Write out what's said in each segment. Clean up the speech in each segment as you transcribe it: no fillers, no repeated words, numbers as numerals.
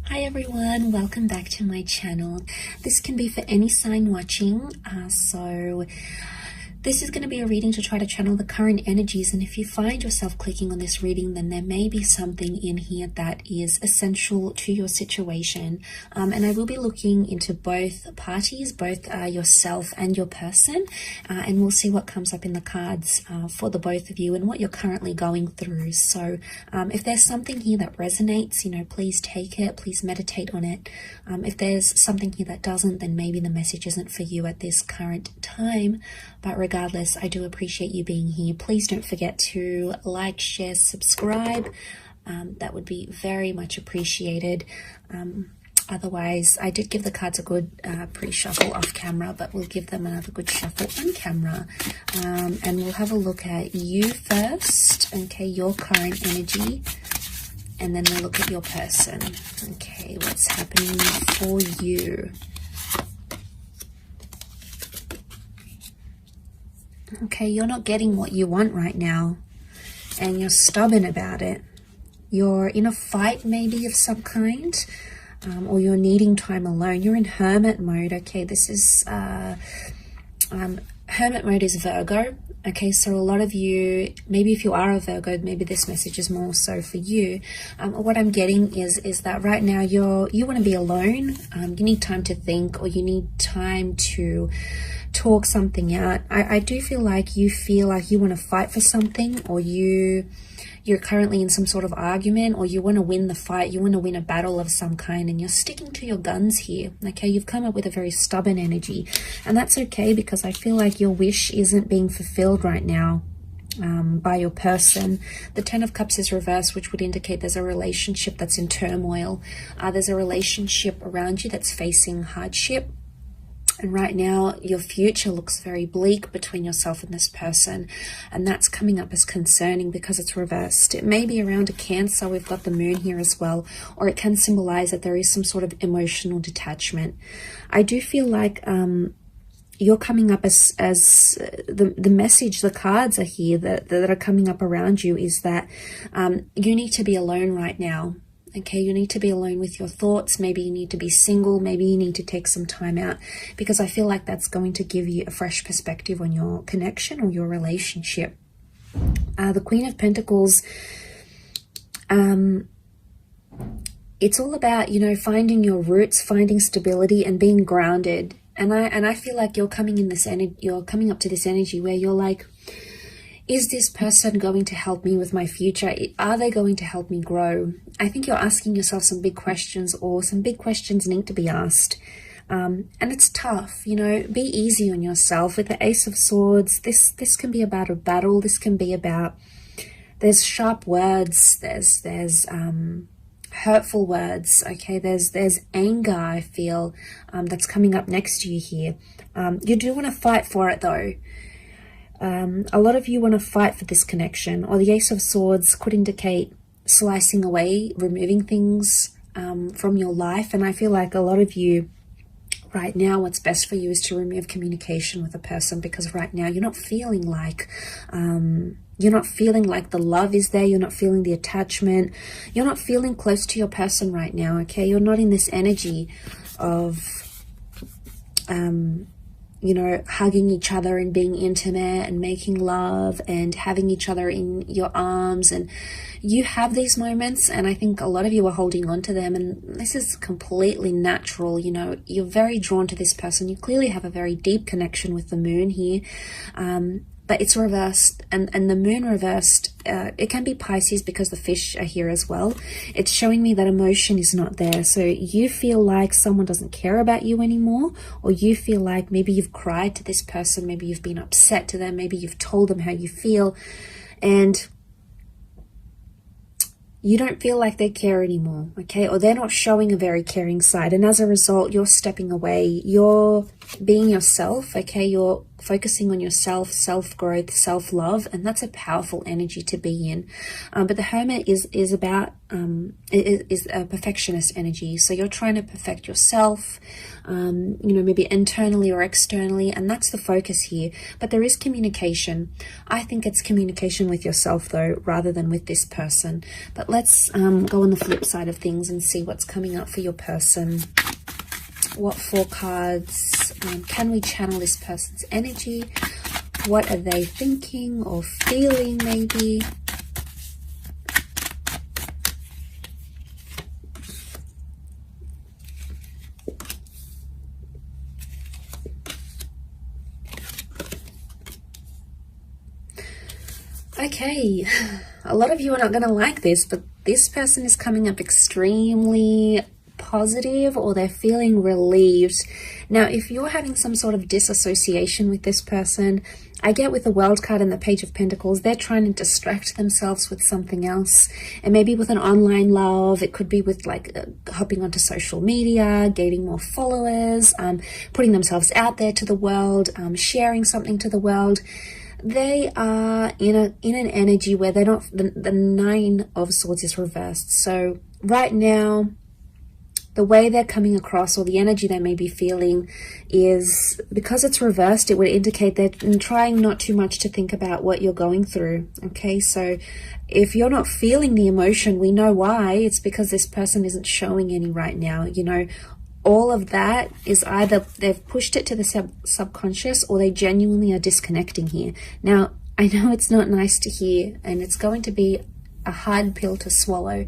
Hi everyone, welcome back to my channel. This can be for any sign watching, so this is going to be a reading to try to channel the current energies, and if you find yourself clicking on this reading, then there may be something in here that is essential to your situation. And I will be looking into both parties, both yourself and your person, and we'll see what comes up in the cards for the both of you and what you're currently going through. So if there's something here that resonates, please take it, please meditate on it. If there's something here that doesn't, then maybe the message isn't for you at this current time. But regardless, I do appreciate you being here. Please don't forget to like, share, subscribe. That would be very much appreciated. Otherwise, I did give the cards a good pre-shuffle off camera, but we'll give them another good shuffle on camera. And we'll have a look at you first, okay, your current energy, and then we'll look at your person. Okay, what's happening for you? Okay, you're not getting what you want right now, and you're stubborn about it. You're in a fight maybe of some kind, or you're needing time alone. You're in hermit mode. Okay, this is hermit mode is Virgo. Okay, so a lot of you, maybe if you are a Virgo, maybe this message is more so for you. What I'm getting is that right now you want to be alone. You need time to think, or you need time to talk something out. I do feel like you want to fight for something, or you're currently in some sort of argument, or you want to win the fight, you want to win a battle of some kind, and you're sticking to your guns here. Okay, you've come up with a very stubborn energy, and that's okay, because I feel like your wish isn't being fulfilled right now by your person. The Ten of Cups is reversed, which would indicate there's a relationship that's in turmoil. There's a relationship around you that's facing hardship. And right now, your future looks very bleak between yourself and this person. And that's coming up as concerning because it's reversed. It may be around a Cancer. We've got the moon here as well. Or it can symbolize that there is some sort of emotional detachment. I do feel like you're coming up as the message, the cards are here that are coming up around you is that you need to be alone right now. Okay, you need to be alone with your thoughts. Maybe you need to be single. Maybe you need to take some time out, because I feel like that's going to give you a fresh perspective on your connection or your relationship. The Queen of Pentacles, it's all about, finding your roots, finding stability and being grounded. And I feel like you're coming up to this energy where you're like, is this person going to help me with my future? Are they going to help me grow? I think you're asking yourself some big questions, or some big questions need to be asked. And it's tough, be easy on yourself. With the Ace of Swords, this can be about a battle. This can be about, there's sharp words, there's hurtful words, okay? There's anger, I feel, that's coming up next to you here. You do want to fight for it though. A lot of you want to fight for this connection, or the Ace of Swords could indicate slicing away, removing things from your life. And I feel like a lot of you right now, what's best for you is to remove communication with a person, because right now you're not feeling like the love is there. You're not feeling the attachment. You're not feeling close to your person right now. Okay, you're not in this energy of hugging each other and being intimate and making love and having each other in your arms. And you have these moments, and I think a lot of you are holding on to them, and this is completely natural. You're very drawn to this person. You clearly have a very deep connection with the moon here. But it's reversed, and the moon reversed, it can be Pisces because the fish are here as well. It's showing me that emotion is not there. So you feel like someone doesn't care about you anymore, or you feel like maybe you've cried to this person, maybe you've been upset to them, maybe you've told them how you feel, and you don't feel like they care anymore, okay? Or they're not showing a very caring side, and as a result, you're stepping away, you're being yourself, okay? You're focusing on yourself, self-growth, self-love, and that's a powerful energy to be in. But the Hermit is about is a perfectionist energy. So you're trying to perfect yourself, you know, maybe internally or externally, and that's the focus here. But there is communication. I think it's communication with yourself though, rather than with this person. But let's go on the flip side of things and see what's coming up for your person. What 4 cards can we channel this person's energy? What are they thinking or feeling maybe? Okay, a lot of you are not going to like this, but this person is coming up extremely positive, or they're feeling relieved. Now, if you're having some sort of disassociation with this person, I get with the World card and the Page of Pentacles, they're trying to distract themselves with something else. And maybe with an online love, it could be with like hopping onto social media, gaining more followers, putting themselves out there to the world, sharing something to the world. They are in an energy where they're not, the 9 of Swords is reversed. So right now, the way they're coming across, or the energy they may be feeling, is because it's reversed, it would indicate they're trying not too much to think about what you're going through. Okay, so if you're not feeling the emotion, we know why. It's because this person isn't showing any right now. You know, all of that is either they've pushed it to the subconscious, or they genuinely are disconnecting here. Now, I know it's not nice to hear, and it's going to be a hard pill to swallow,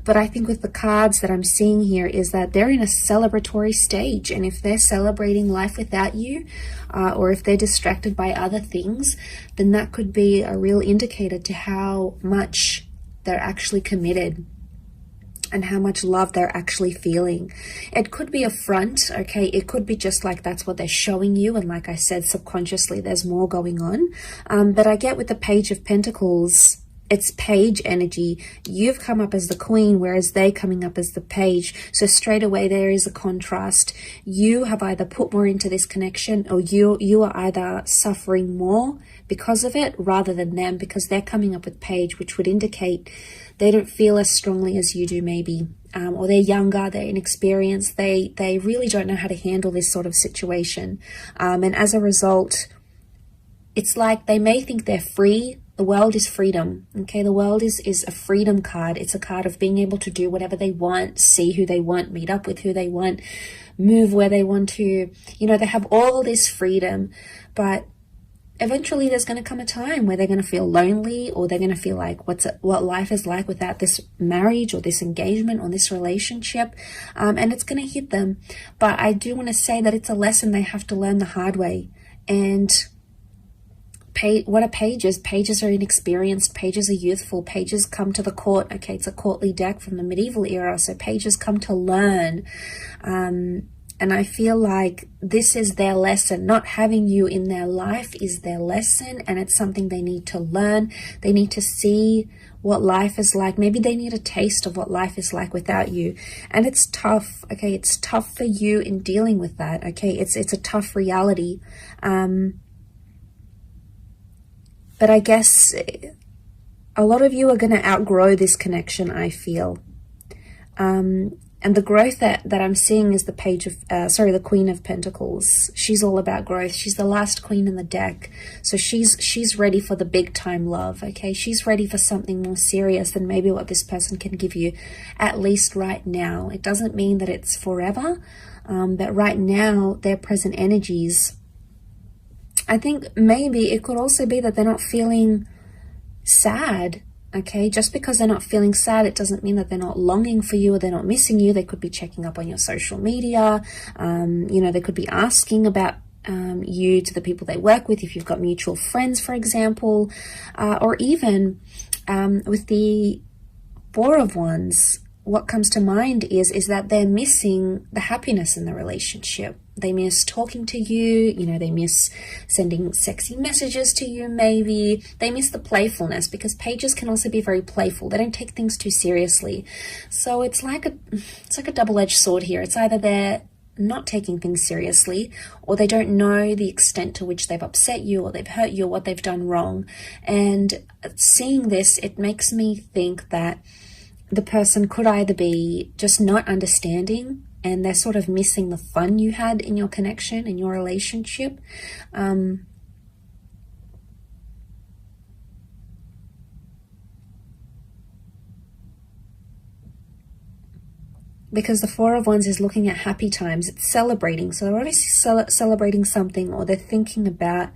but I think with the cards that I'm seeing here is that they're in a celebratory stage, and if they're celebrating life without you, or if they're distracted by other things, then that could be a real indicator to how much they're actually committed and how much love they're actually feeling. It could be a front, okay? It could be just like that's what they're showing you, and like I said, subconsciously there's more going on. But I get with the Page of Pentacles, it's page energy. You've come up as the queen, whereas they coming up as the page. So straight away there is a contrast. You have either put more into this connection, or you are either suffering more because of it rather than them, because they're coming up with page, which would indicate they don't feel as strongly as you do maybe, or they're younger, they're inexperienced, they really don't know how to handle this sort of situation. And as a result, it's like they may think they're free. The world is freedom, okay? The world is a freedom card. It's a card of being able to do whatever they want, see who they want, meet up with who they want, move where they want to. You know, they have all this freedom, but eventually there's going to come a time where they're going to feel lonely, or they're going to feel like what life is like without this marriage or this engagement or this relationship, and it's going to hit them. But I do want to say that it's a lesson they have to learn the hard way. And what are pages? Pages are inexperienced. Pages are youthful. Pages come to the court. Okay, it's a courtly deck from the medieval era. So pages come to learn. And I feel like this is their lesson. Not having you in their life is their lesson. And it's something they need to learn. They need to see what life is like. Maybe they need a taste of what life is like without you. And it's tough. Okay, it's tough for you in dealing with that. Okay, it's a tough reality. But I guess a lot of you are going to outgrow this connection, I feel. And the growth that I'm seeing is the the Queen of Pentacles. She's all about growth. She's the last queen in the deck. So she's ready for the big time love, okay? She's ready for something more serious than maybe what this person can give you, at least right now. It doesn't mean that it's forever, but right now, their present energies, I think maybe it could also be that they're not feeling sad, okay? Just because they're not feeling sad, it doesn't mean that they're not longing for you or they're not missing you. They could be checking up on your social media. You know, they could be asking about you to the people they work with, if you've got mutual friends, for example. Or even with the Four of Wands, what comes to mind is that they're missing the happiness in the relationship. They miss talking to you, you know, they miss sending sexy messages to you maybe. They miss the playfulness, because pages can also be very playful. They don't take things too seriously. So it's like a double-edged sword here. It's either not taking things seriously, or they don't know the extent to which they've upset you or they've hurt you or what they've done wrong. And seeing this, it makes me think that the person could either be just not understanding and they're sort of missing the fun you had in your connection, in your relationship. Because the Four of Wands is looking at happy times. It's celebrating. So they're obviously celebrating something, or they're thinking about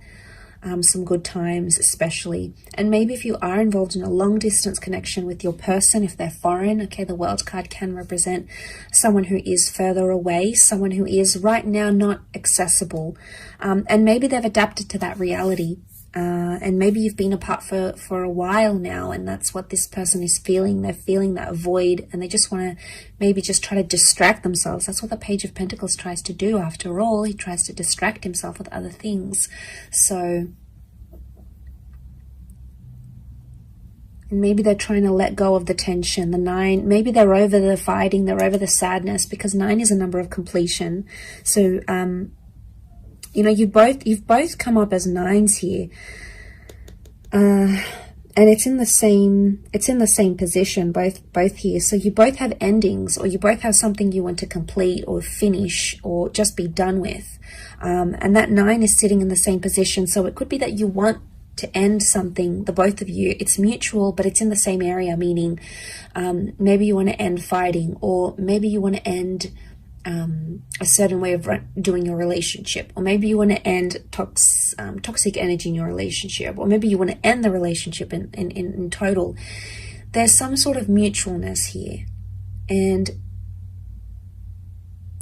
some good times especially. And maybe if you are involved in a long distance connection with your person, if they're foreign, okay, the World card can represent someone who is further away, someone who is right now not accessible. And maybe they've adapted to that reality. And maybe you've been apart for a while now, and that's what this person is feeling. They're feeling that void, and they just want to maybe just try to distract themselves. That's what the Page of Pentacles tries to do. After all, he tries to distract himself with other things. So maybe they're trying to let go of the tension, the 9. Maybe they're over the fighting, they're over the sadness, because 9 is a number of completion. So you know, you've both come up as 9s here, and it's in the same position, both here. So you both have endings, or you both have something you want to complete or finish or just be done with, and that 9 is sitting in the same position. So it could be that you want to end something, the both of you. It's mutual, but it's in the same area, meaning maybe you want to end fighting, or maybe you want to end a certain way of doing your relationship, or maybe you want to end toxic energy in your relationship, or maybe you want to end the relationship in total. There's some sort of mutualness here, and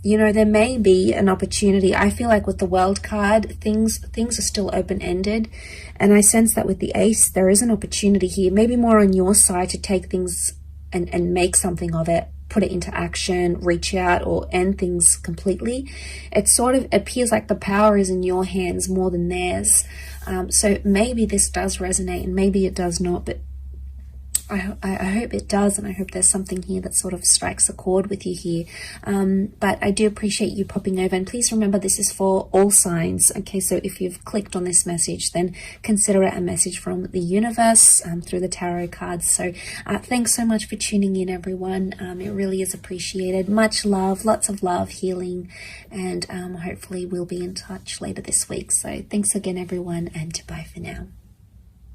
you know, there may be an opportunity. I feel like with the World card, things are still open-ended, and I sense that with the Ace there is an opportunity here, maybe more on your side, to take things and make something of it, put it into action, reach out, or end things completely. It sort of appears like the power is in your hands more than theirs. So maybe this does resonate, and maybe it does not, but I hope it does, and I hope there's something here that sort of strikes a chord with you here. But I do appreciate you popping over, and please remember this is for all signs. Okay, so if you've clicked on this message, then consider it a message from the universe through the tarot cards. So thanks so much for tuning in, everyone. It really is appreciated. Much love, lots of love, healing, and hopefully we'll be in touch later this week. So thanks again, everyone, and bye for now.